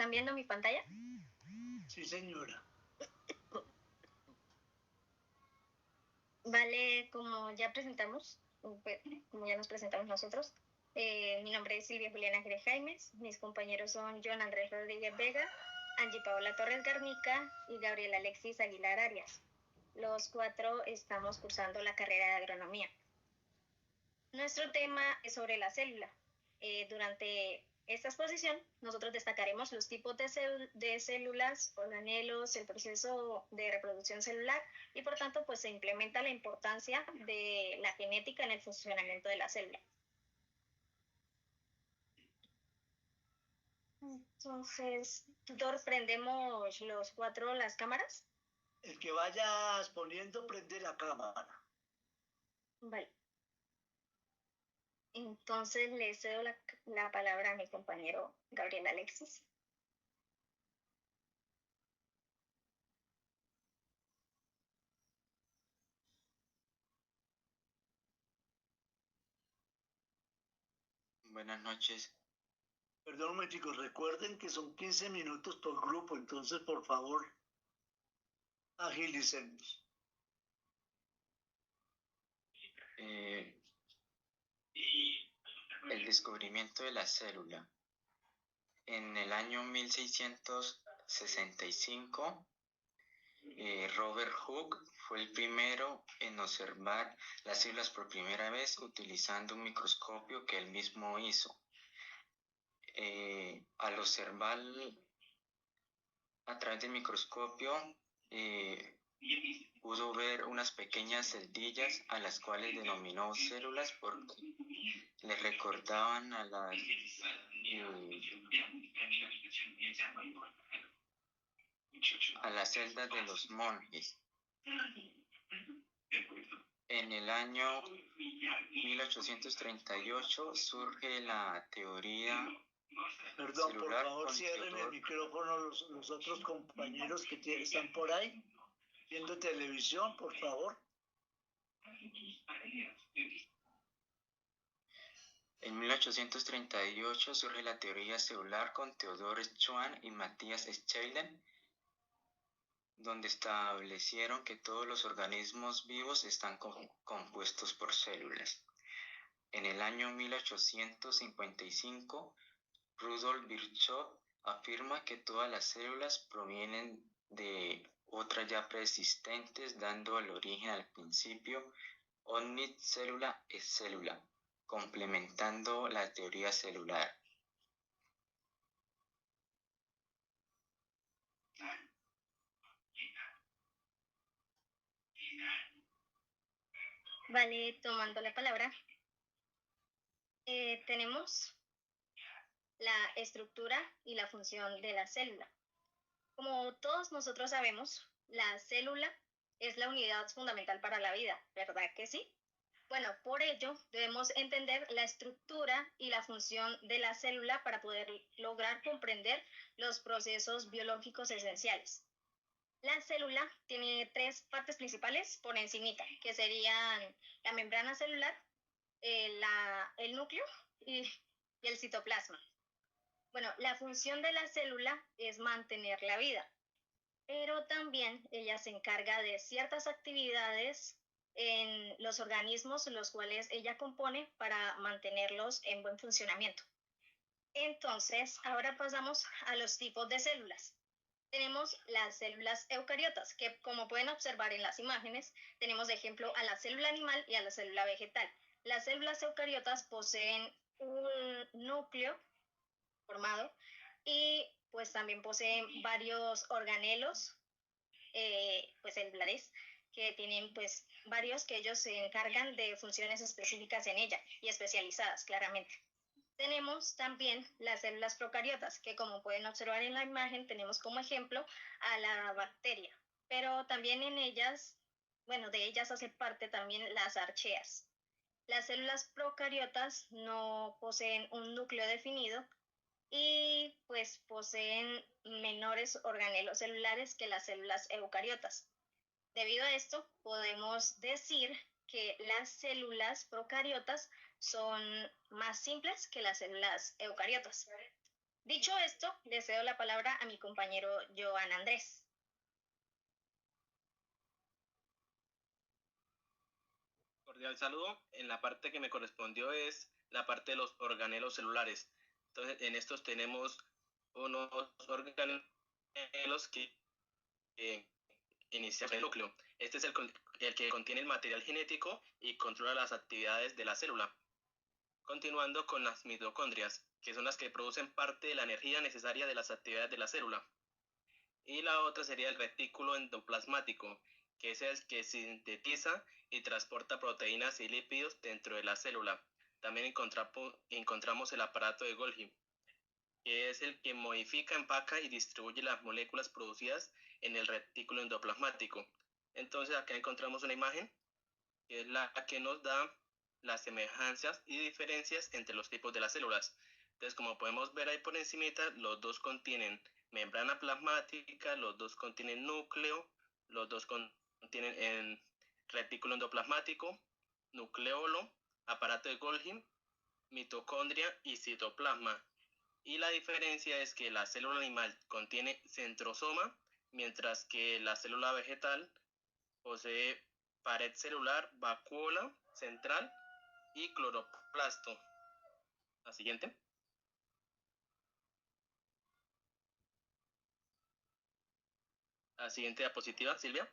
¿Están viendo mi pantalla? Sí, señora. Vale, como ya nos presentamos nosotros, mi nombre es Silvia Juliana Jerez Jaimes, mis compañeros son John Andrés Rodríguez Vega, Angie Paola Torres Garnica y Gabriel Alexis Aguilar Arias. Los cuatro estamos cursando la carrera de agronomía. Nuestro tema es sobre la célula. Durante esta exposición, nosotros destacaremos los tipos de células, organelos, el proceso de reproducción celular y por tanto pues se implementa la importancia de la genética en el funcionamiento de la célula. Entonces, tutor, ¿prendemos los cuatro las cámaras? El que vayas poniendo, prende la cámara. Vale. Entonces le cedo la palabra a mi compañero Gabriel Alexis. Buenas noches. Perdón un momentico, recuerden que son 15 minutos por grupo, entonces por favor, agilicemos. El descubrimiento de la célula. En el año 1665, Robert Hooke fue el primero en observar las células por primera vez utilizando un microscopio que él mismo hizo. Al observar a través del microscopio, pudo ver unas pequeñas celdillas a las cuales denominó células porque le recordaban a las celdas de los monjes. En el año 1838 surge la teoría Perdón, celular. por favor, cierren el micrófono los otros compañeros que están por ahí viendo televisión, por favor. En 1838 surge la teoría celular con Theodor Schwann y Matthias Scheelen, donde establecieron que todos los organismos vivos están compuestos por células. En el año 1855, Rudolf Virchow afirma que todas las células provienen de otras ya preexistentes, dando el origen al principio omnis cellula et cellula, complementando la teoría celular. Vale, tomando la palabra, tenemos la estructura y la función de la célula. Como todos nosotros sabemos, la célula es la unidad fundamental para la vida, ¿verdad que sí? Bueno, por ello debemos entender la estructura y la función de la célula para poder lograr comprender los procesos biológicos esenciales. La célula tiene tres partes principales por encimita, que serían la membrana celular, el núcleo y el citoplasma. Bueno, la función de la célula es mantener la vida, pero también ella se encarga de ciertas actividades en los organismos los cuales ella compone para mantenerlos en buen funcionamiento. Entonces, ahora pasamos a los tipos de células. Tenemos las células eucariotas, que como pueden observar en las imágenes, tenemos de ejemplo a la célula animal y a la célula vegetal. Las células eucariotas poseen un núcleo formado y pues también poseen varios organelos, pues celulares, que tienen pues varios que ellos se encargan de funciones específicas en ella y especializadas claramente. Tenemos también las células procariotas, que como pueden observar en la imagen, tenemos como ejemplo a la bacteria, pero también en ellas, bueno, de ellas hace parte también las archeas. Las células procariotas no poseen un núcleo definido y pues poseen menores organelos celulares que las células eucariotas. Debido a esto, podemos decir que las células procariotas son más simples que las células eucariotas. Dicho esto, le cedo la palabra a mi compañero Joan Andrés. Cordial saludo. En la parte que me correspondió es la parte de los organelos celulares. Entonces, en estos tenemos unos organelos que inician el núcleo. Este es el que contiene el material genético y controla las actividades de la célula. Continuando con las mitocondrias, que son las que producen parte de la energía necesaria de las actividades de la célula. Y la otra sería el retículo endoplasmático, que es el que sintetiza y transporta proteínas y lípidos dentro de la célula. También encontramos el aparato de Golgi, que es el que modifica, empaca y distribuye las moléculas producidas en el retículo endoplasmático. Entonces acá encontramos una imagen que es la que nos da las semejanzas y diferencias entre los tipos de las células. Entonces, como podemos ver ahí por encimita, los dos contienen membrana plasmática, los dos contienen núcleo, los dos contienen retículo endoplasmático, nucleolo, aparato de Golgi, mitocondria y citoplasma. Y la diferencia es que la célula animal contiene centrosoma, mientras que la célula vegetal posee pared celular, vacuola central y cloroplasto. La siguiente. La siguiente diapositiva, Silvia.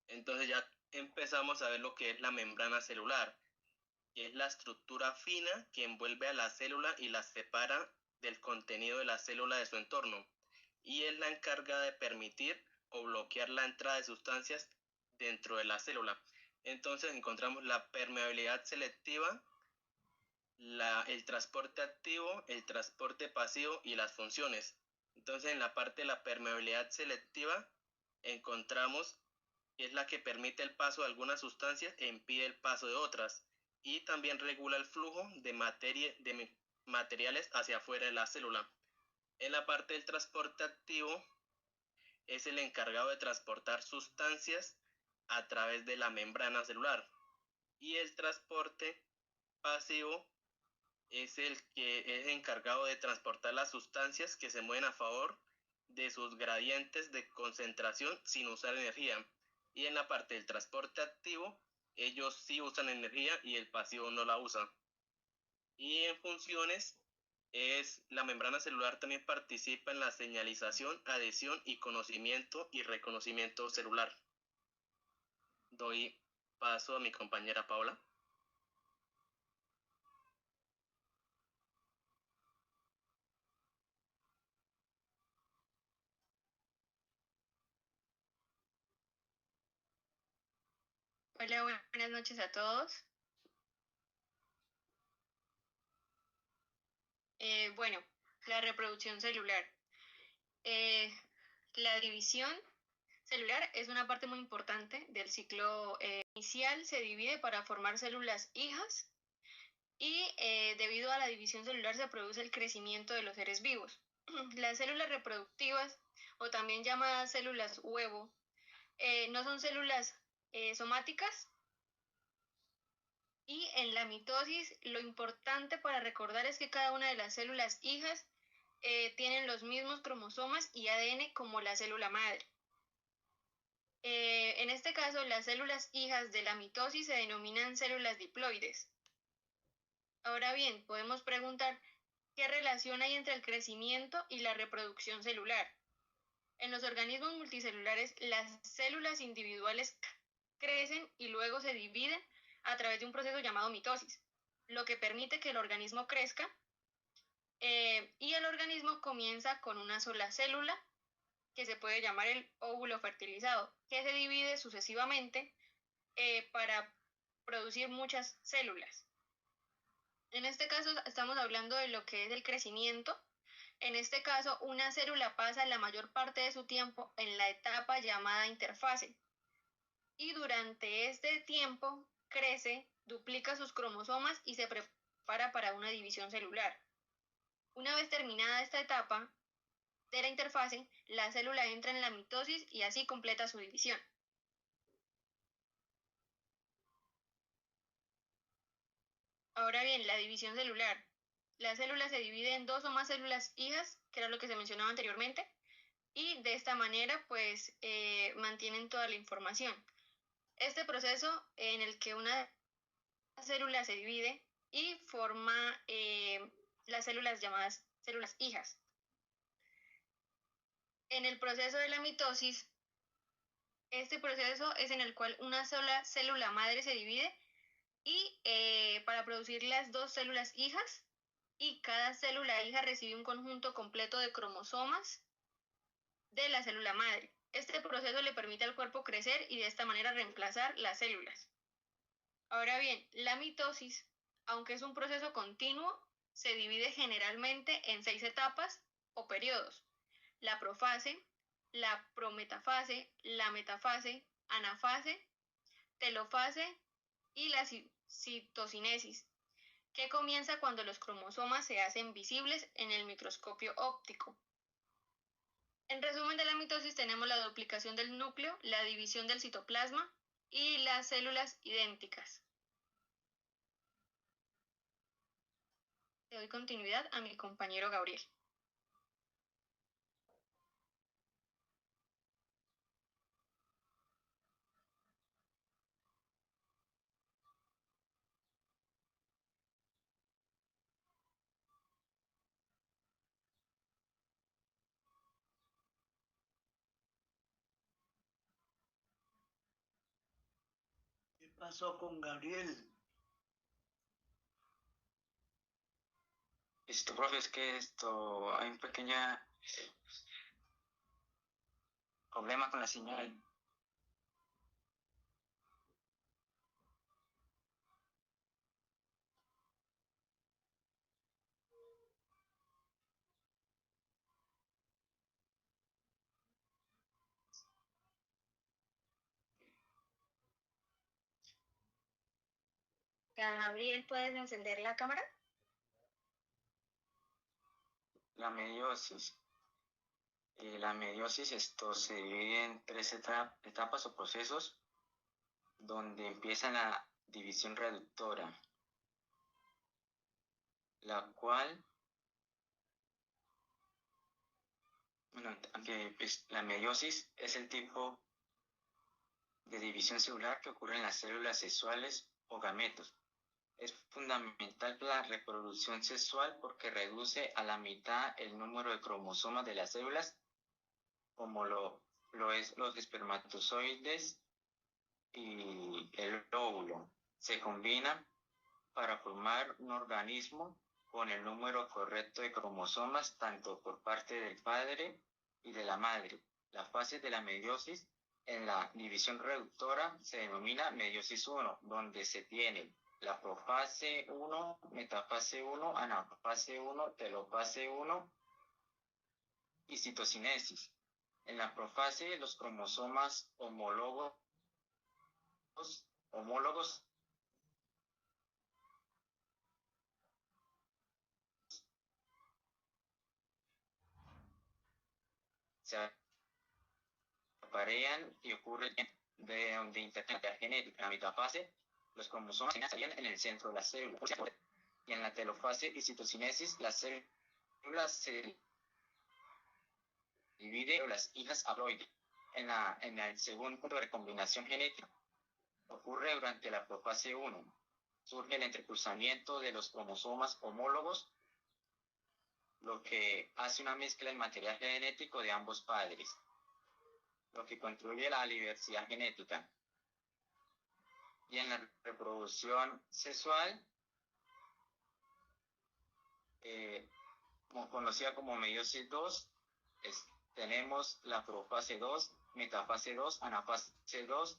Entonces ya empezamos a ver lo que es la membrana celular, que es la estructura fina que envuelve a la célula y la separa del contenido de la célula de su entorno, y es la encargada de permitir o bloquear la entrada de sustancias dentro de la célula. Entonces encontramos la permeabilidad selectiva, el transporte activo, el transporte pasivo y las funciones. Entonces en la parte de la permeabilidad selectiva encontramos que es la que permite el paso de algunas sustancias e impide el paso de otras, y también regula el flujo de materiales hacia afuera de la célula. En la parte del transporte activo es el encargado de transportar sustancias a través de la membrana celular, y el transporte pasivo es el que es encargado de transportar las sustancias que se mueven a favor de sus gradientes de concentración sin usar energía. Y en la parte del transporte activo, ellos sí usan energía y el pasivo no la usa. Y en funciones, la membrana celular también participa en la señalización, adhesión y conocimiento y reconocimiento celular. Doy paso a mi compañera Paula. Hola, buenas noches a todos. Bueno, la reproducción celular. La división celular es una parte muy importante del ciclo inicial. Se divide para formar células hijas y debido a la división celular se produce el crecimiento de los seres vivos. Las células reproductivas, o también llamadas células huevo, no son células somáticas. Y en la mitosis, lo importante para recordar es que cada una de las células hijas tienen los mismos cromosomas y ADN como la célula madre. En este caso, las células hijas de la mitosis se denominan células diploides. Ahora bien, podemos preguntar, ¿qué relación hay entre el crecimiento y la reproducción celular? En los organismos multicelulares, las células individuales crecen y luego se dividen a través de un proceso llamado mitosis, lo que permite que el organismo crezca y el organismo comienza con una sola célula que se puede llamar el óvulo fertilizado, que se divide sucesivamente para producir muchas células. En este caso estamos hablando de lo que es el crecimiento. En este caso, una célula pasa la mayor parte de su tiempo en la etapa llamada interfase, y durante este tiempo crece, duplica sus cromosomas y se prepara para una división celular. Una vez terminada esta etapa de la interfase, la célula entra en la mitosis y así completa su división. Ahora bien, la división celular. la célula se divide en dos o más células hijas, que era lo que se mencionaba anteriormente, y de esta manera pues mantienen toda la información. Este proceso en el que una célula se divide y forma las células llamadas células hijas. En el proceso de la mitosis, este proceso es en el cual una sola célula madre se divide y para producir las dos células hijas, y cada célula hija recibe un conjunto completo de cromosomas de la célula madre. Este proceso le permite al cuerpo crecer y de esta manera reemplazar las células. Ahora bien, la mitosis, aunque es un proceso continuo, se divide generalmente en 6 etapas o periodos: la profase, la prometafase, la metafase, anafase, telofase y la citocinesis, que comienza cuando los cromosomas se hacen visibles en el microscopio óptico. En resumen de la mitosis tenemos la duplicación del núcleo, la división del citoplasma y las células idénticas. Le doy continuidad a mi compañero Gabriel. ¿Qué pasó con Gabriel? Profe, es que hay un pequeño problema con la señal. Gabriel, ¿puedes encender la cámara? La meiosis. La meiosis se divide en tres etapas o procesos, donde empieza la división reductora, la cual, aunque la meiosis es el tipo de división celular que ocurre en las células sexuales o gametos. Es fundamental para la reproducción sexual porque reduce a la mitad el número de cromosomas de las células, como lo es los espermatozoides y el óvulo. Se combinan para formar un organismo con el número correcto de cromosomas tanto por parte del padre y de la madre. La fase de la meiosis en la división reductora se denomina meiosis 1, donde se tiene la profase 1, metafase 1, anafase 1, telofase 1 y citocinesis. En la profase, los cromosomas homólogos se aparean y ocurre de donde intercambiar genética. En la metafase, los cromosomas se hallan en el centro de la célula. Y en la telofase y citocinesis, las células se dividen en las hijas haploides. En el segundo punto de recombinación genética, ocurre durante la profase 1. Surge el entrecruzamiento de los cromosomas homólogos, lo que hace una mezcla del material genético de ambos padres, lo que contribuye a la diversidad genética. Y en la reproducción sexual, conocida como meiosis 2, tenemos la profase 2, metafase 2, anafase 2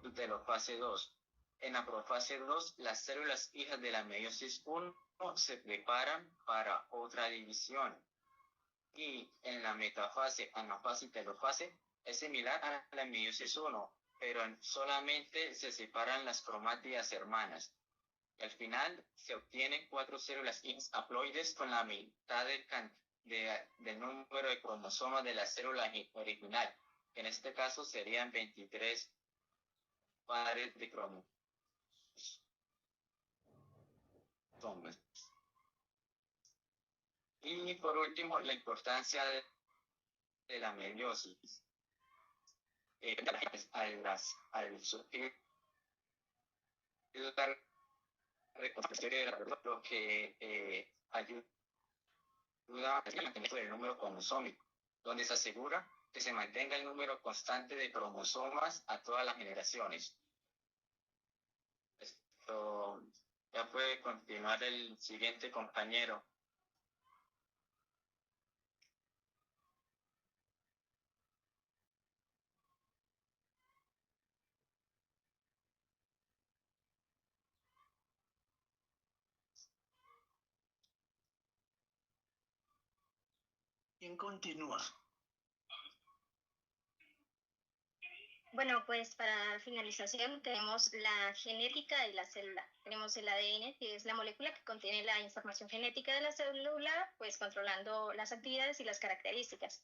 y telofase 2. En la profase 2, las células hijas de la meiosis 1 se preparan para otra división. Y en la metafase, anafase y telofase es similar a la meiosis 1, pero solamente se separan las cromátidas hermanas. Y al final se obtienen 4 células hijas haploides con la mitad del número de cromosomas de la célula original, que en este caso serían 23 pares de cromosomas. Y por último, la importancia de la meiosis. Al surgir la lo que ayuda a mantener el número cromosómico, donde se asegura que se mantenga el número constante de cromosomas a todas las generaciones. Esto ya puede continuar el siguiente compañero. ¿Quién continúa? Bueno, pues para finalización tenemos la genética de la célula. Tenemos el ADN, que es la molécula que contiene la información genética de la célula, pues controlando las actividades y las características.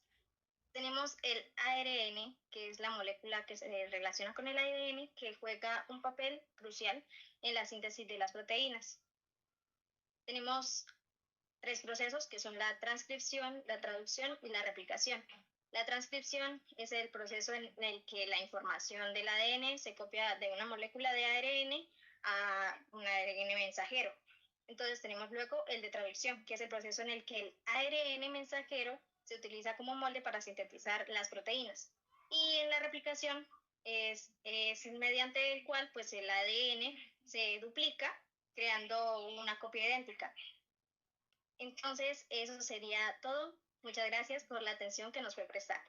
Tenemos el ARN, que es la molécula que se relaciona con el ADN, que juega un papel crucial en la síntesis de las proteínas. Tenemos 3 procesos que son la transcripción, la traducción y la replicación. La transcripción es el proceso en el que la información del ADN se copia de una molécula de ARN a un ARN mensajero. Entonces tenemos luego el de traducción, que es el proceso en el que el ARN mensajero se utiliza como molde para sintetizar las proteínas. Y en la replicación es mediante el cual pues el ADN se duplica creando una copia idéntica. Entonces, eso sería todo. Muchas gracias por la atención que nos fue prestada.